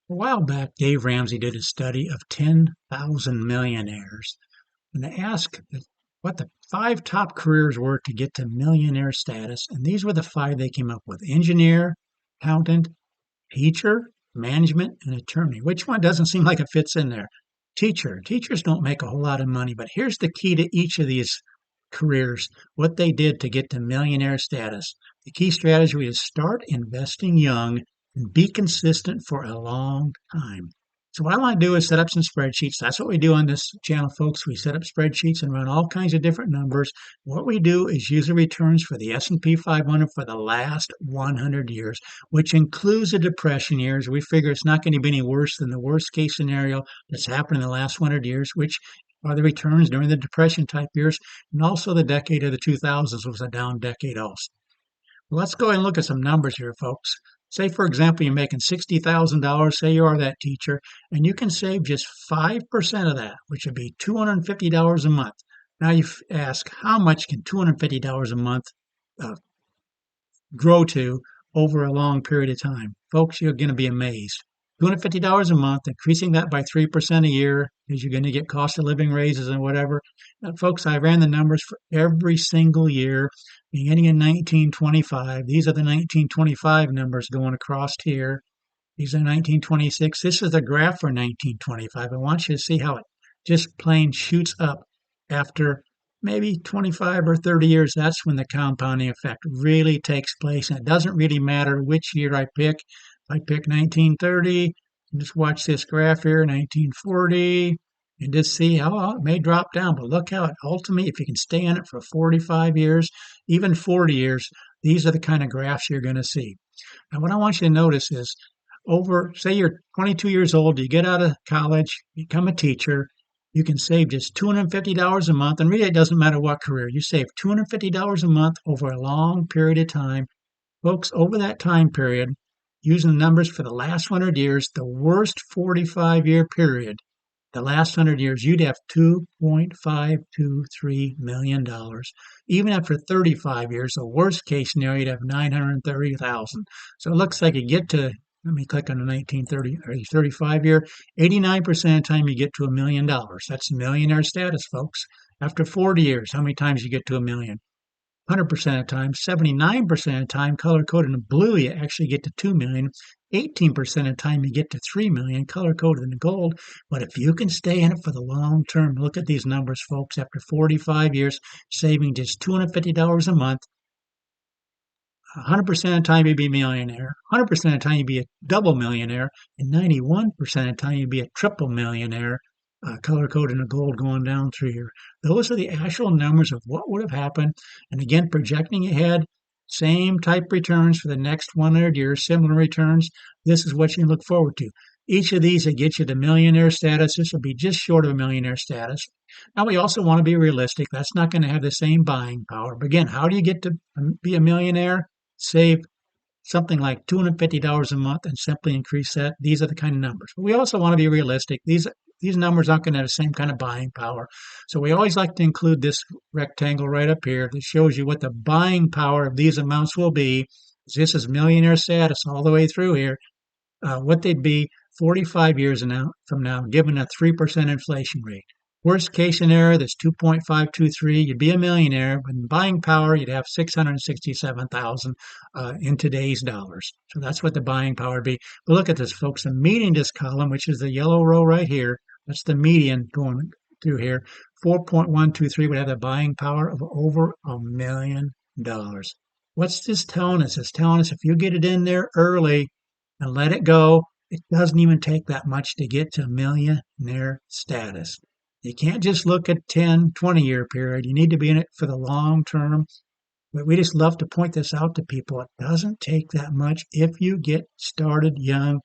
A while back, Dave Ramsey did a study of 10,000 millionaires, and they asked what the five top careers were to get to millionaire status. And these were the five they came up with: engineer, accountant, teacher, management, and attorney. Which one doesn't seem like it fits in there? Teacher. Teachers don't make a whole lot of money, but here's the key to each of these careers, what they did to get to millionaire status. The key strategy is start investing young and be consistent for a long time. So what I want to do is set up some spreadsheets. That's what we do on this channel, folks. We set up spreadsheets and run all kinds of different numbers. What we do is use the returns for the S&P 500 for the last 100 years, which includes the depression years. We figure it's not going to be any worse than the worst case scenario that's happened in the last 100 years, which are the returns during the depression type years, and also the decade of the 2000s was a down decade also. Let's go and look at some numbers here, folks. Say, for example, you're making $60,000, say you are that teacher, and you can save just 5% of that, which would be $250 a month. Now you ask, how much can $250 a month uh, grow to over a long period of time? Folks, you're going to be amazed. $250 a month, increasing that by 3% a year, because you're going to get cost of living raises and whatever. Folks, I ran the numbers for every single year, beginning in 1925. These are the 1925 numbers going across here. These are 1926. This is the graph for 1925. I want you to see how it just plain shoots up after maybe 25 or 30 years. That's when the compounding effect really takes place. And it doesn't really matter which year I pick. I pick 1930, and just watch this graph here, 1940, and just see how it may drop down. But look how it ultimately, if you can stay in it for 45 years, even 40 years, these are the kind of graphs you're going to see. And what I want you to notice is say you're 22 years old, you get out of college, become a teacher, you can save just $250 a month. And really, it doesn't matter what career. You save $250 a month over a long period of time. Folks, over that time period, using the numbers for the last 100 years, the worst 45-year period, the last 100 years, you'd have $2.523 million. Even after 35 years, the worst case scenario, you'd have $930,000. So it looks like you get to, let me click on the 1930 or 35 year, 89% of the time you get to $1 million. That's millionaire status, folks. After 40 years, how many times you get to $1 million? 100% of the time, 79% of the time, color-coded in blue, you actually get to 2 million. 18% of the time, you get to 3 million, color-coded in gold. But if you can stay in it for the long term, look at these numbers, folks. After 45 years, saving just $250 a month, 100% of the time you'd be a millionaire, 100% of the time you'd be a double millionaire, and 91% of the time you'd be a triple millionaire. Color coded in gold going down through here. Those are the actual numbers of what would have happened. And again, projecting ahead, same type returns for the next 100 years, similar returns. This is what you can look forward to. Each of these that get you to millionaire status, this will be just short of a millionaire status. Now, we also want to be realistic. That's not going to have the same buying power. But again, how do you get to be a millionaire? Save something like $250 a month and simply increase that. These are the kind of numbers. But we also want to be realistic. These numbers aren't going to have the same kind of buying power. So we always like to include this rectangle right up here that shows you what the buying power of these amounts will be. This is millionaire status all the way through here. What they'd be 45 years from now, given a 3% inflation rate. Worst case scenario, that's 2.523. You'd be a millionaire, but in buying power, you'd have 667,000 in today's dollars. So that's what the buying power would be. But look at this, folks. The median this column, which is the yellow row right here, that's the median going through here. 4.123 would have a buying power of over $1 million. What's this telling us? It's telling us if you get it in there early and let it go, it doesn't even take that much to get to millionaire status. You can't just look at 10, 20-year period. You need to be in it for the long term. But we just love to point this out to people. It doesn't take that much if you get started young.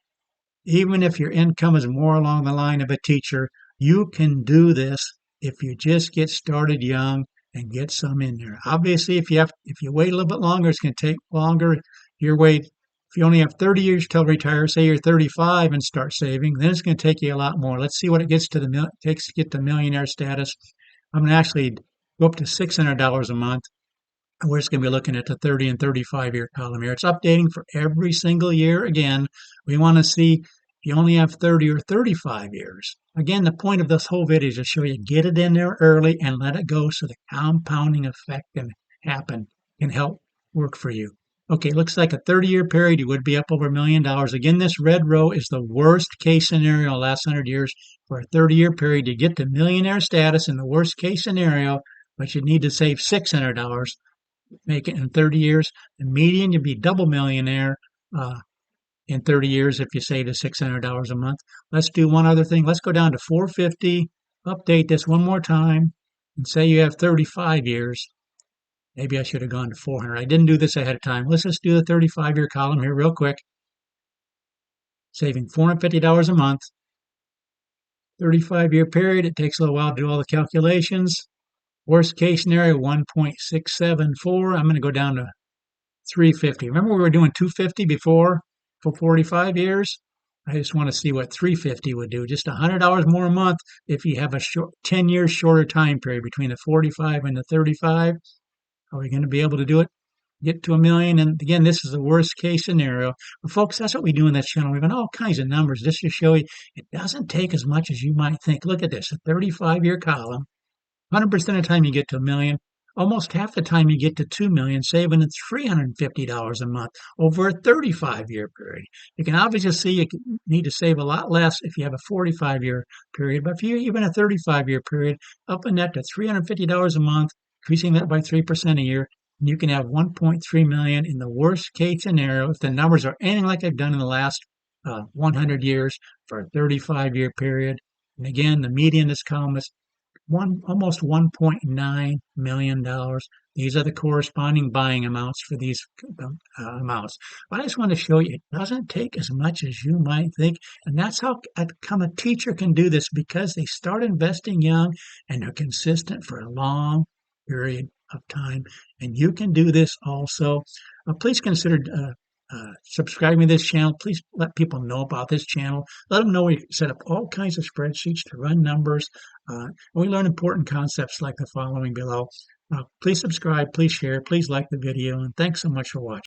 Even if your income is more along the line of a teacher, you can do this if you just get started young and get some in there. Obviously, if you wait a little bit longer, it's going to take longer. If you only have 30 years till retire, say you're 35 and start saving, then it's going to take you a lot more. Let's see what it takes to get to millionaire status. I'm going to actually go up to $600 a month. We're just going to be looking at the 30 and 35-year column here. It's updating for every single year. Again, we want to see you only have 30 or 35 years. Again, the point of this whole video is to show you get it in there early and let it go so the compounding effect can happen, can help work for you. Okay, looks like a 30-year period, you would be up over $1 million. Again, this red row is the worst case scenario in the last 100 years. For a 30-year period, you get to millionaire status in the worst case scenario, but you need to save $600, make it in 30 years. The median, you'd be double millionaire in 30 years if you save the $600 a month. Let's do one other thing. Let's go down to 450, update this one more time, and say you have 35 years. Maybe I should have gone to 400. I didn't do this ahead of time. Let's just do the 35-year column here real quick. Saving $450 a month. 35-year period. It takes a little while to do all the calculations. Worst case scenario, 1.674. I'm going to go down to 350. Remember we were doing 250 before for 45 years? I just want to see what 350 would do. Just $100 more a month if you have a 10 years shorter time period between the 45 and the 35. Are we going to be able to do it? Get to $1 million? And again, this is the worst case scenario. But folks, that's what we do in this channel. We've got all kinds of numbers just to show you it doesn't take as much as you might think. Look at this, a 35-year column. 100% of the time you get to $1 million. Almost half the time you get to $2 million, saving $350 a month over a 35-year period. You can obviously see you need to save a lot less if you have a 45-year period, but if you even a 35-year period, upping that to $350 a month, increasing that by 3% a year, and you can have $1.3 million in the worst case scenario if the numbers are anything like I've done in the last 100 years for a 35-year period. And again, the median in this column is almost $1.9 million. These are the corresponding buying amounts for these amounts. But I just want to show you it doesn't take as much as you might think. And that's how come a teacher can do this, because they start investing young and they're consistent for a long period of time. And you can do this also. Please consider subscribing to this channel. Please let people know about this channel. Let them know we set up all kinds of spreadsheets to run numbers. And we learn important concepts like the following below. Please subscribe, please share, please like the video, and thanks so much for watching.